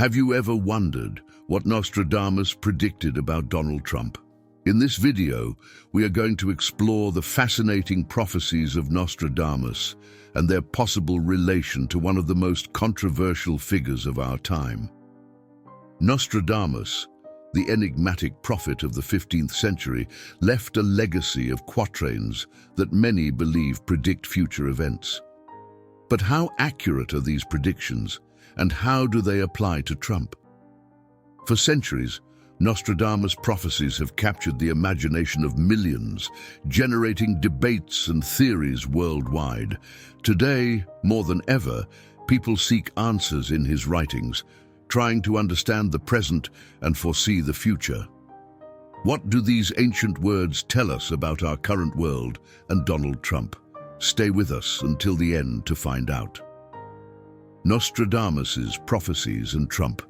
Have you ever wondered what Nostradamus predicted about Donald Trump? In this video, we are going to explore the fascinating prophecies of Nostradamus and their possible relation to one of the most controversial figures of our time. Nostradamus, the enigmatic prophet of the 15th century, left a legacy of quatrains that many believe predict future events. But how accurate are these predictions, and how do they apply to Trump? For centuries, Nostradamus' prophecies have captured the imagination of millions, generating debates and theories worldwide. Today, more than ever, people seek answers in his writings, trying to understand the present and foresee the future. What do these ancient words tell us about our current world and Donald Trump? Stay with us until the end to find out. Nostradamus' Prophecies and Trump.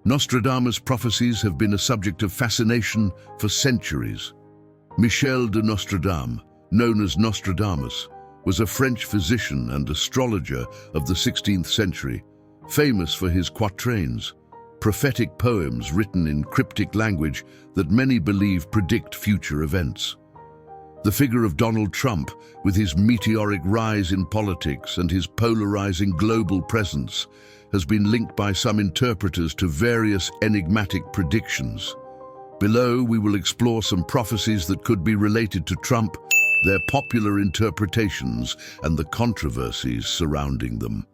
Nostradamus' prophecies have been a subject of fascination for centuries. Michel de Nostradamus, known as Nostradamus, was a French physician and astrologer of the 16th century, famous for his quatrains, prophetic poems written in cryptic language that many believe predict future events. The figure of Donald Trump, with his meteoric rise in politics and his polarizing global presence, has been linked by some interpreters to various enigmatic predictions. Below, we will explore some prophecies that could be related to Trump, their popular interpretations, and the controversies surrounding them.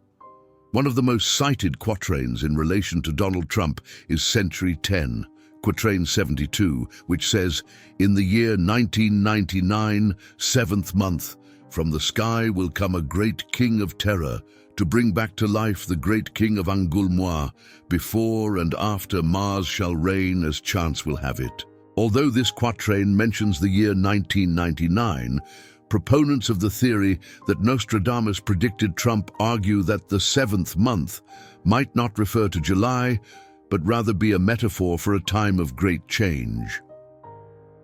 One of the most cited quatrains in relation to Donald Trump is Century 10, quatrain 72, which says, "In the year 1999, 7th month, from the sky will come a great king of terror, to bring back to life the great king of Angulmois. Before and after Mars shall reign as chance will have it." Although this quatrain mentions the year 1999, proponents of the theory that Nostradamus predicted Trump argue that the 7th month might not refer to July, but rather be a metaphor for a time of great change.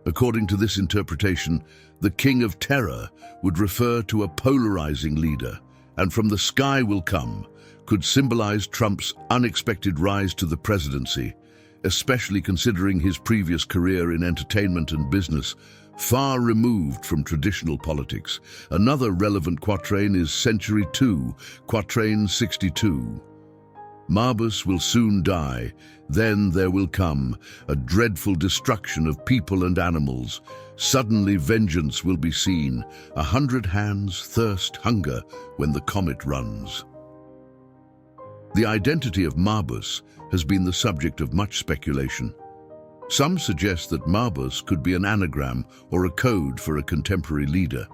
According to this interpretation, the King of Terror would refer to a polarizing leader, and "from the sky will come" could symbolize Trump's unexpected rise to the presidency, especially considering his previous career in entertainment and business, far removed from traditional politics. Another relevant quatrain is Century 2, quatrain 62. "Marbus will soon die, then there will come a dreadful destruction of people and animals. Suddenly vengeance will be seen, 100 hands thirst hunger when the comet runs." The identity of Marbus has been the subject of much speculation. Some suggest that Marbus could be an anagram or a code for a contemporary leader.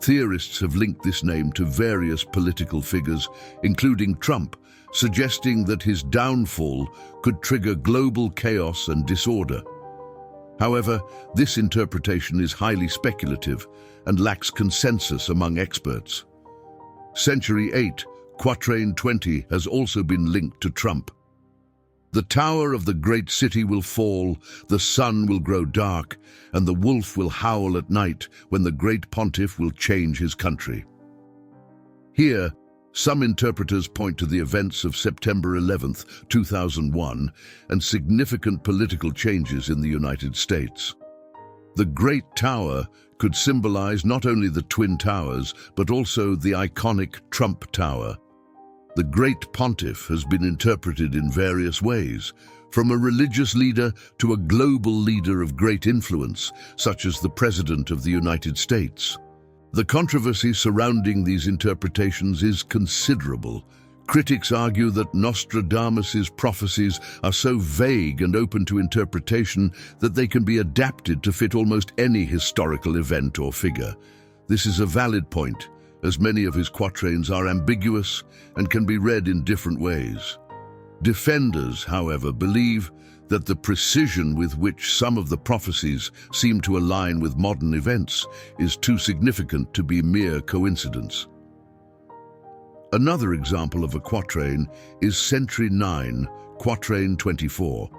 Theorists have linked this name to various political figures, including Trump, suggesting that his downfall could trigger global chaos and disorder. However, this interpretation is highly speculative and lacks consensus among experts. Century 8, quatrain 20, has also been linked to Trump. "The tower of the great city will fall, the sun will grow dark, and the wolf will howl at night when the great pontiff will change his country." Here, some interpreters point to the events of September 11th, 2001, and significant political changes in the United States. The Great Tower could symbolize not only the Twin Towers, but also the iconic Trump Tower. The Great Pontiff has been interpreted in various ways, from a religious leader to a global leader of great influence, such as the President of the United States. The controversy surrounding these interpretations is considerable. Critics argue that Nostradamus' prophecies are so vague and open to interpretation that they can be adapted to fit almost any historical event or figure. This is a valid point, as many of his quatrains are ambiguous and can be read in different ways. Defenders, however, believe that the precision with which some of the prophecies seem to align with modern events is too significant to be mere coincidence. Another example of a quatrain is Century 9, quatrain 24.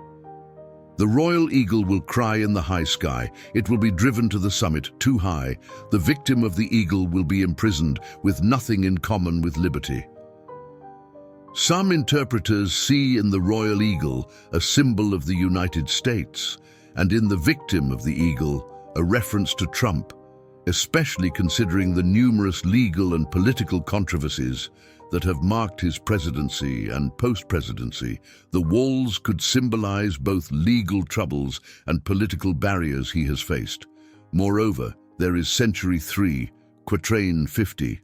"The royal eagle will cry in the high sky. It will be driven to the summit, too high. The victim of the eagle will be imprisoned, with nothing in common with liberty." Some interpreters see in the royal eagle a symbol of the United States, and in the victim of the eagle a reference to Trump, especially considering the numerous legal and political controversies that have marked his presidency and post-presidency. The walls could symbolize both legal troubles and political barriers he has faced. Moreover, there is Century 3, Quatrain 50.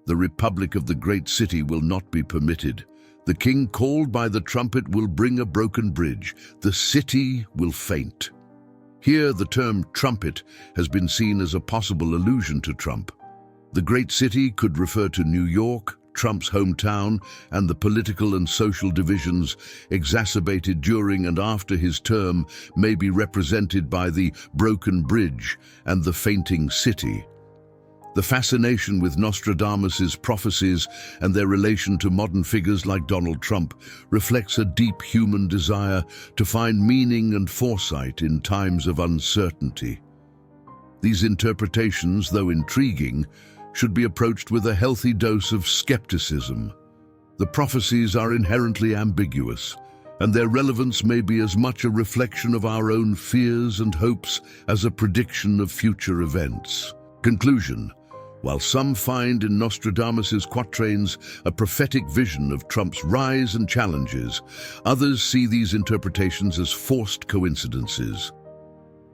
The Republic of the great city will not be permitted. The king called by the trumpet will bring a broken bridge. The city will faint. Here, the term trumpet has been seen as a possible allusion to Trump. The great city could refer to New York, Trump's hometown, and the political and social divisions exacerbated during and after his term may be represented by the broken bridge and the fainting city. The fascination with Nostradamus's prophecies and their relation to modern figures like Donald Trump reflects a deep human desire to find meaning and foresight in times of uncertainty. These interpretations, though intriguing, should be approached with a healthy dose of skepticism. The prophecies are inherently ambiguous, and their relevance may be as much a reflection of our own fears and hopes as a prediction of future events. Conclusion. While some find in Nostradamus's quatrains a prophetic vision of Trump's rise and challenges, others see these interpretations as forced coincidences.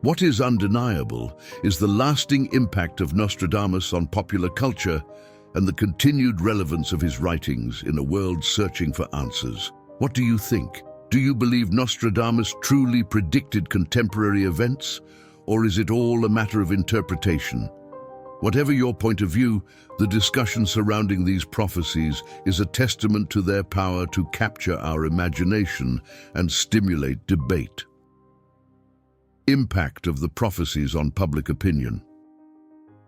What is undeniable is the lasting impact of Nostradamus on popular culture and the continued relevance of his writings in a world searching for answers. What do you think? Do you believe Nostradamus truly predicted contemporary events, or is it all a matter of interpretation? Whatever your point of view, the discussion surrounding these prophecies is a testament to their power to capture our imagination and stimulate debate. Impact of the prophecies on public opinion.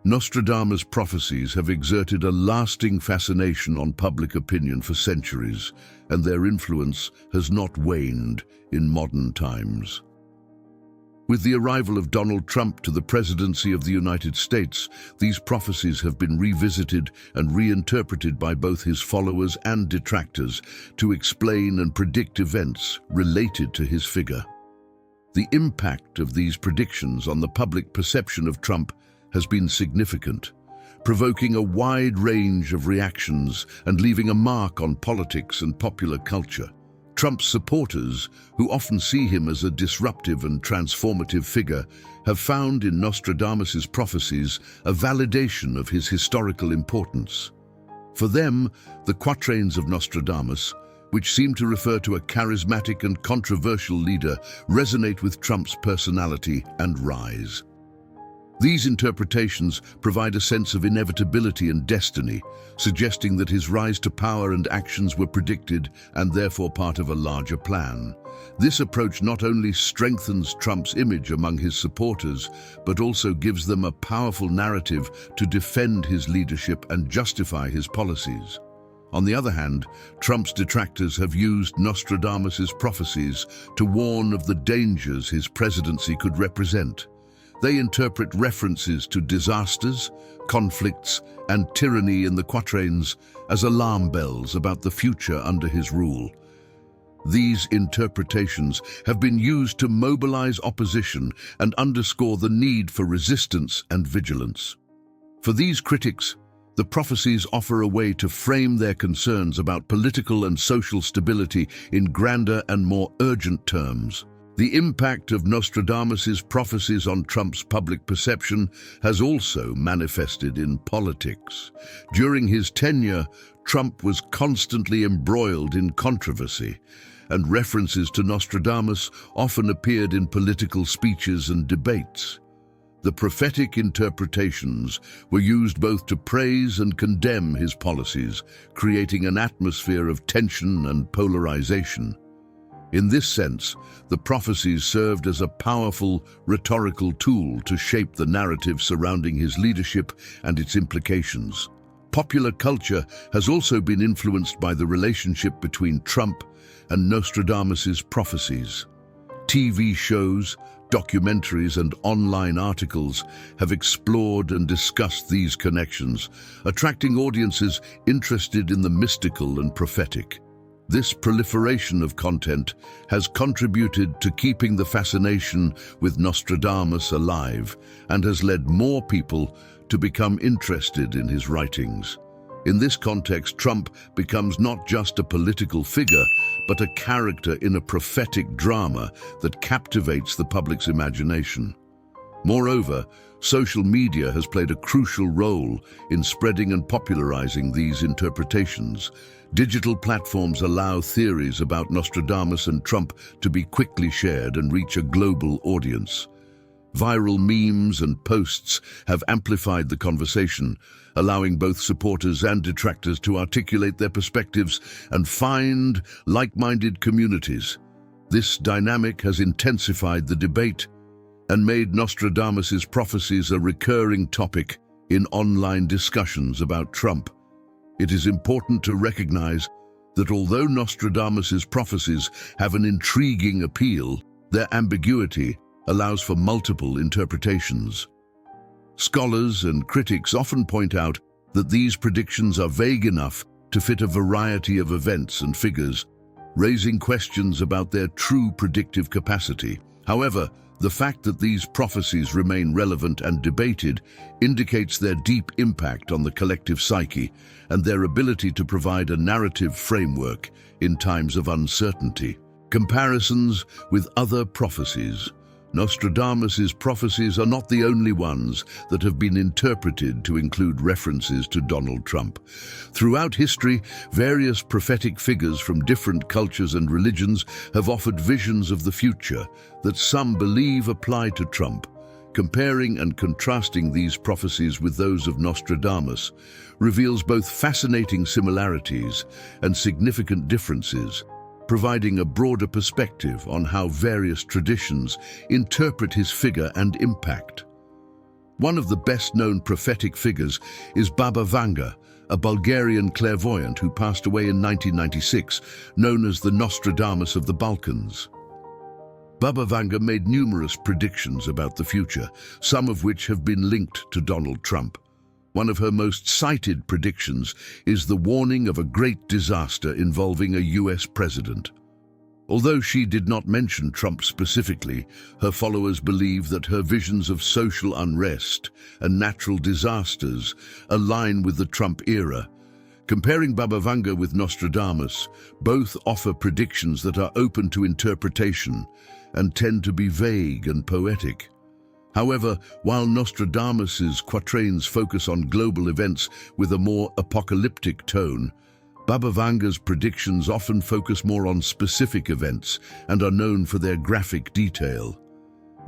Nostradamus' prophecies have exerted a lasting fascination on public opinion for centuries, and their influence has not waned in modern times. With the arrival of Donald Trump to the presidency of the United States, these prophecies have been revisited and reinterpreted by both his followers and detractors to explain and predict events related to his figure. The impact of these predictions on the public perception of Trump has been significant, provoking a wide range of reactions and leaving a mark on politics and popular culture. Trump's supporters, who often see him as a disruptive and transformative figure, have found in Nostradamus's prophecies a validation of his historical importance. For them, the quatrains of Nostradamus, which seem to refer to a charismatic and controversial leader, resonate with Trump's personality and rise. These interpretations provide a sense of inevitability and destiny, suggesting that his rise to power and actions were predicted and therefore part of a larger plan. This approach not only strengthens Trump's image among his supporters, but also gives them a powerful narrative to defend his leadership and justify his policies. On the other hand, Trump's detractors have used Nostradamus's prophecies to warn of the dangers his presidency could represent. They interpret references to disasters, conflicts, and tyranny in the quatrains as alarm bells about the future under his rule. These interpretations have been used to mobilize opposition and underscore the need for resistance and vigilance. For these critics, the prophecies offer a way to frame their concerns about political and social stability in grander and more urgent terms. The impact of Nostradamus's prophecies on Trump's public perception has also manifested in politics. During his tenure, Trump was constantly embroiled in controversy, and references to Nostradamus often appeared in political speeches and debates. The prophetic interpretations were used both to praise and condemn his policies, creating an atmosphere of tension and polarization. In this sense, the prophecies served as a powerful rhetorical tool to shape the narrative surrounding his leadership and its implications. Popular culture has also been influenced by the relationship between Trump and Nostradamus's prophecies. TV shows, documentaries, and online articles have explored and discussed these connections, attracting audiences interested in the mystical and prophetic. This proliferation of content has contributed to keeping the fascination with Nostradamus alive and has led more people to become interested in his writings. In this context, Trump becomes not just a political figure, but a character in a prophetic drama that captivates the public's imagination. Moreover, social media has played a crucial role in spreading and popularizing these interpretations. Digital platforms allow theories about Nostradamus and Trump to be quickly shared and reach a global audience. Viral memes and posts have amplified the conversation, allowing both supporters and detractors to articulate their perspectives and find like-minded communities. This dynamic has intensified the debate and made Nostradamus's prophecies a recurring topic in online discussions about Trump. It is important to recognize that although Nostradamus's prophecies have an intriguing appeal, their ambiguity allows for multiple interpretations. Scholars and critics often point out that these predictions are vague enough to fit a variety of events and figures, raising questions about their true predictive capacity. However, the fact that these prophecies remain relevant and debated indicates their deep impact on the collective psyche and their ability to provide a narrative framework in times of uncertainty. Comparisons with other prophecies. Nostradamus's prophecies are not the only ones that have been interpreted to include references to Donald Trump. Throughout history, various prophetic figures from different cultures and religions have offered visions of the future that some believe apply to Trump. Comparing and contrasting these prophecies with those of Nostradamus reveals both fascinating similarities and significant differences, providing a broader perspective on how various traditions interpret his figure and impact. One of the best-known prophetic figures is Baba Vanga, a Bulgarian clairvoyant who passed away in 1996, known as the Nostradamus of the Balkans. Baba Vanga made numerous predictions about the future, some of which have been linked to Donald Trump. One of her most cited predictions is the warning of a great disaster involving a US president. Although she did not mention Trump specifically, her followers believe that her visions of social unrest and natural disasters align with the Trump era. Comparing Baba Vanga with Nostradamus, both offer predictions that are open to interpretation and tend to be vague and poetic. However, while Nostradamus's quatrains focus on global events with a more apocalyptic tone, Baba Vanga's predictions often focus more on specific events and are known for their graphic detail.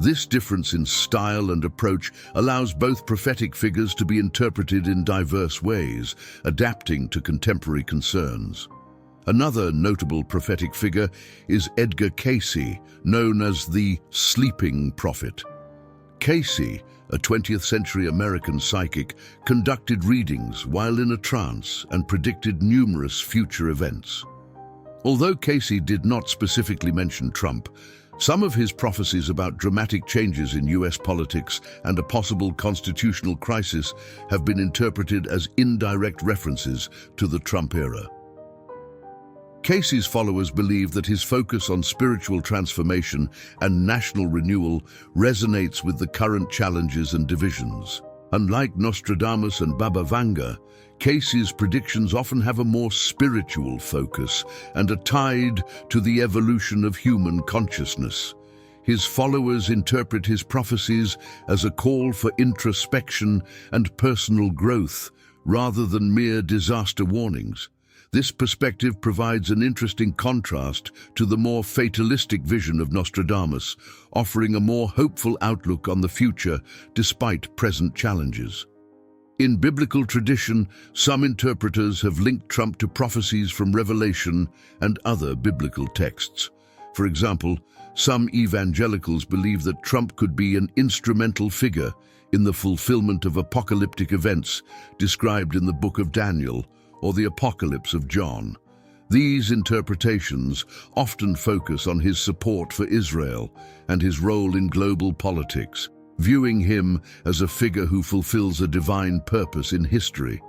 This difference in style and approach allows both prophetic figures to be interpreted in diverse ways, adapting to contemporary concerns. Another notable prophetic figure is Edgar Cayce, known as the Sleeping Prophet. Cayce, a 20th century American psychic, conducted readings while in a trance and predicted numerous future events. Although Cayce did not specifically mention Trump, some of his prophecies about dramatic changes in US politics and a possible constitutional crisis have been interpreted as indirect references to the Trump era. Cayce's followers believe that his focus on spiritual transformation and national renewal resonates with the current challenges and divisions. Unlike Nostradamus and Baba Vanga, Cayce's predictions often have a more spiritual focus and are tied to the evolution of human consciousness. His followers interpret his prophecies as a call for introspection and personal growth, rather than mere disaster warnings. This perspective provides an interesting contrast to the more fatalistic vision of Nostradamus, offering a more hopeful outlook on the future despite present challenges. In biblical tradition, some interpreters have linked Trump to prophecies from Revelation and other biblical texts. For example, some evangelicals believe that Trump could be an instrumental figure in the fulfillment of apocalyptic events described in the Book of Daniel or the Apocalypse of John. These interpretations often focus on his support for Israel and his role in global politics, viewing him as a figure who fulfills a divine purpose in history.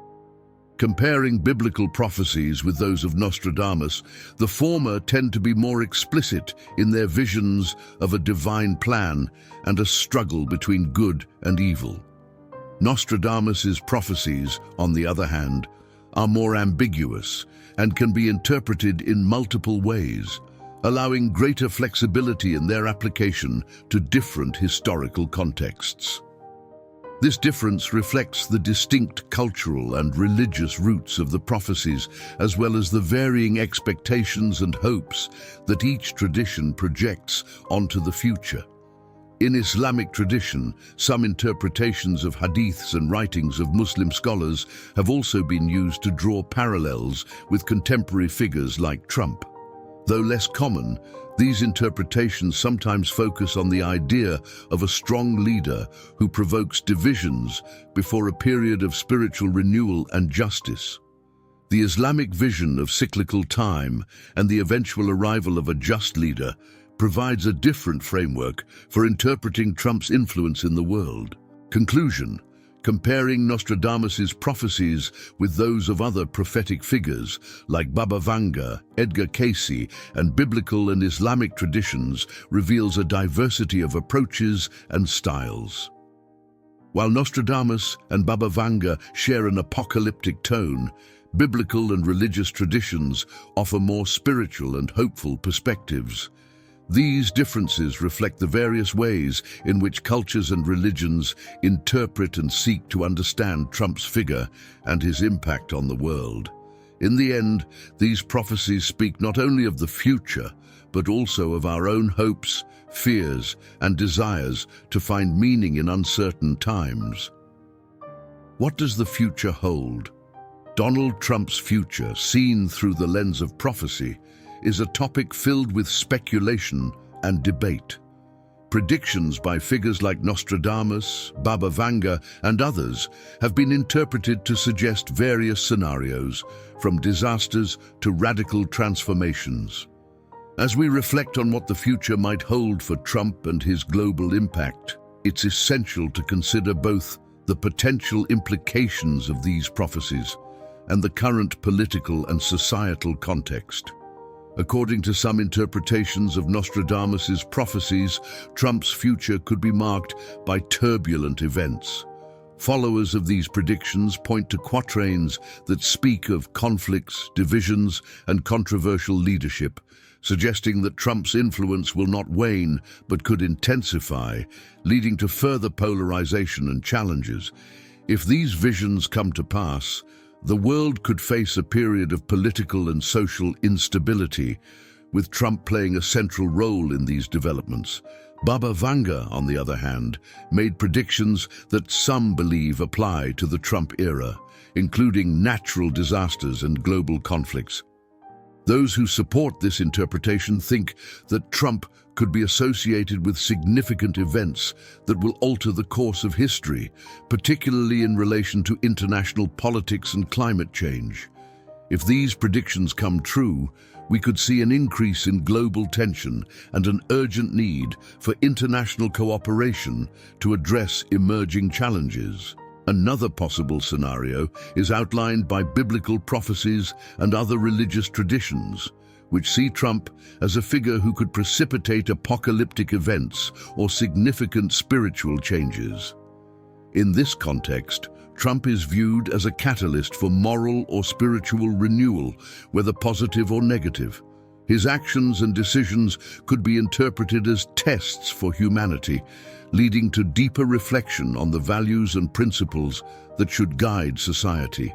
Comparing biblical prophecies with those of Nostradamus, the former tend to be more explicit in their visions of a divine plan and a struggle between good and evil. Nostradamus's prophecies, on the other hand, are more ambiguous and can be interpreted in multiple ways, allowing greater flexibility in their application to different historical contexts. This difference reflects the distinct cultural and religious roots of the prophecies, as well as the varying expectations and hopes that each tradition projects onto the future. In Islamic tradition, some interpretations of hadiths and writings of Muslim scholars have also been used to draw parallels with contemporary figures like Trump. Though less common, these interpretations sometimes focus on the idea of a strong leader who provokes divisions before a period of spiritual renewal and justice. The Islamic vision of cyclical time and the eventual arrival of a just leader provides a different framework for interpreting Trump's influence in the world. Conclusion: comparing Nostradamus's prophecies with those of other prophetic figures like Baba Vanga, Edgar Cayce, and biblical and Islamic traditions reveals a diversity of approaches and styles. While Nostradamus and Baba Vanga share an apocalyptic tone, biblical and religious traditions offer more spiritual and hopeful perspectives. These differences reflect the various ways in which cultures and religions interpret and seek to understand Trump's figure and his impact on the world. In the end, these prophecies speak not only of the future, but also of our own hopes, fears, and desires to find meaning in uncertain times. What does the future hold? Donald Trump's future, seen through the lens of prophecy, is a topic filled with speculation and debate. Predictions by figures like Nostradamus, Baba Vanga, and others have been interpreted to suggest various scenarios, from disasters to radical transformations. As we reflect on what the future might hold for Trump and his global impact, it's essential to consider both the potential implications of these prophecies and the current political and societal context. According to some interpretations of Nostradamus's prophecies, Trump's future could be marked by turbulent events. Followers of these predictions point to quatrains that speak of conflicts, divisions, and controversial leadership, suggesting that Trump's influence will not wane but could intensify, leading to further polarization and challenges. If these visions come to pass, the world could face a period of political and social instability, with Trump playing a central role in these developments. Baba Vanga, on the other hand, made predictions that some believe apply to the Trump era, including natural disasters and global conflicts. Those who support this interpretation think that Trump could be associated with significant events that will alter the course of history, particularly in relation to international politics and climate change. If these predictions come true, we could see an increase in global tension and an urgent need for international cooperation to address emerging challenges. Another possible scenario is outlined by biblical prophecies and other religious traditions, which see Trump as a figure who could precipitate apocalyptic events or significant spiritual changes. In this context, Trump is viewed as a catalyst for moral or spiritual renewal, whether positive or negative. His actions and decisions could be interpreted as tests for humanity, leading to deeper reflection on the values and principles that should guide society.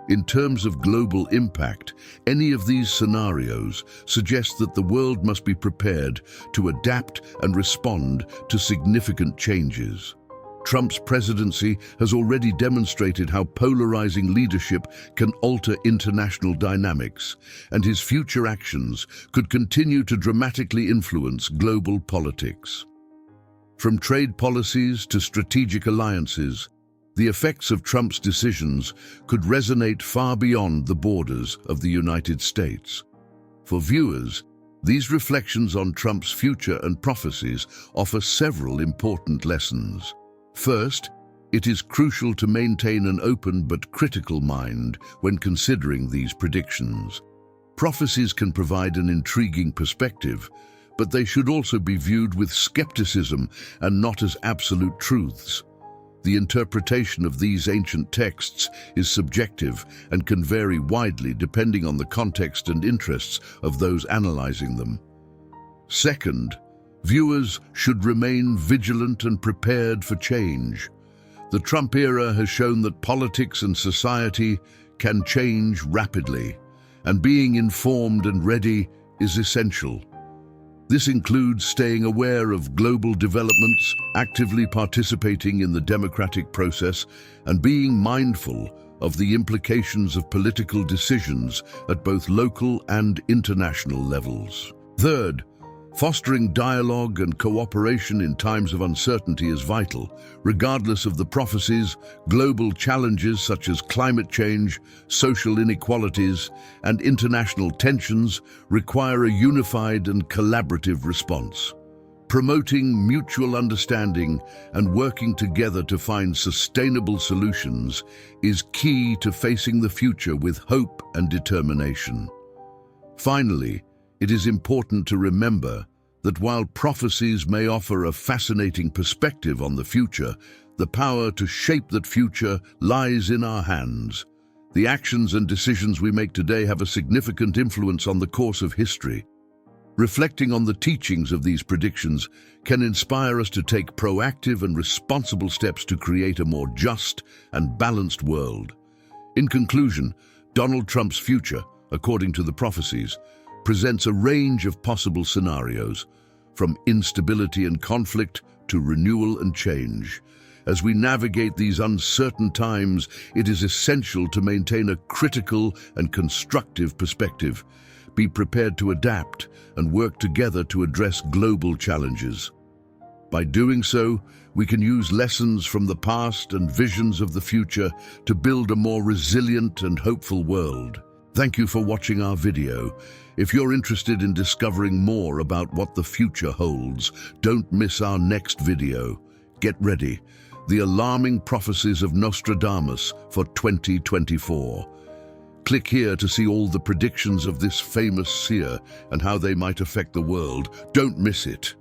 In terms of global impact, any of these scenarios suggest that the world must be prepared to adapt and respond to significant changes. Trump's presidency has already demonstrated how polarizing leadership can alter international dynamics, and his future actions could continue to dramatically influence global politics. From trade policies to strategic alliances, the effects of Trump's decisions could resonate far beyond the borders of the United States. For viewers, these reflections on Trump's future and prophecies offer several important lessons. First, It is crucial to maintain an open but critical mind when considering these predictions. Prophecies can provide an intriguing perspective, but they should also be viewed with skepticism and not as absolute truths. The interpretation of these ancient texts is subjective and can vary widely depending on the context and interests of those analyzing them. Second, viewers should remain vigilant and prepared for change. The Trump era has shown that politics and society can change rapidly, and being informed and ready is essential. This includes staying aware of global developments, actively participating in the democratic process, and being mindful of the implications of political decisions at both local and international levels. Third, fostering dialogue and cooperation in times of uncertainty is vital. Regardless of the prophecies, global challenges such as climate change, social inequalities, and international tensions require a unified and collaborative response. Promoting mutual understanding and working together to find sustainable solutions is key to facing the future with hope and determination. Finally, it is important to remember that while prophecies may offer a fascinating perspective on the future, the power to shape that future lies in our hands. The actions and decisions we make today have a significant influence on the course of history. Reflecting on the teachings of these predictions can inspire us to take proactive and responsible steps to create a more just and balanced world. In conclusion, Donald Trump's future, according to the prophecies, presents a range of possible scenarios, from instability and conflict to renewal and change. As we navigate these uncertain times, it is essential to maintain a critical and constructive perspective, be prepared to adapt, and work together to address global challenges. By doing so, we can use lessons from the past and visions of the future to build a more resilient and hopeful world. Thank you for watching our video. If you're interested in discovering more about what the future holds, don't miss our next video. Get ready. The Alarming Prophecies of Nostradamus for 2024. Click here to see all the predictions of this famous seer and how they might affect the world. Don't miss it.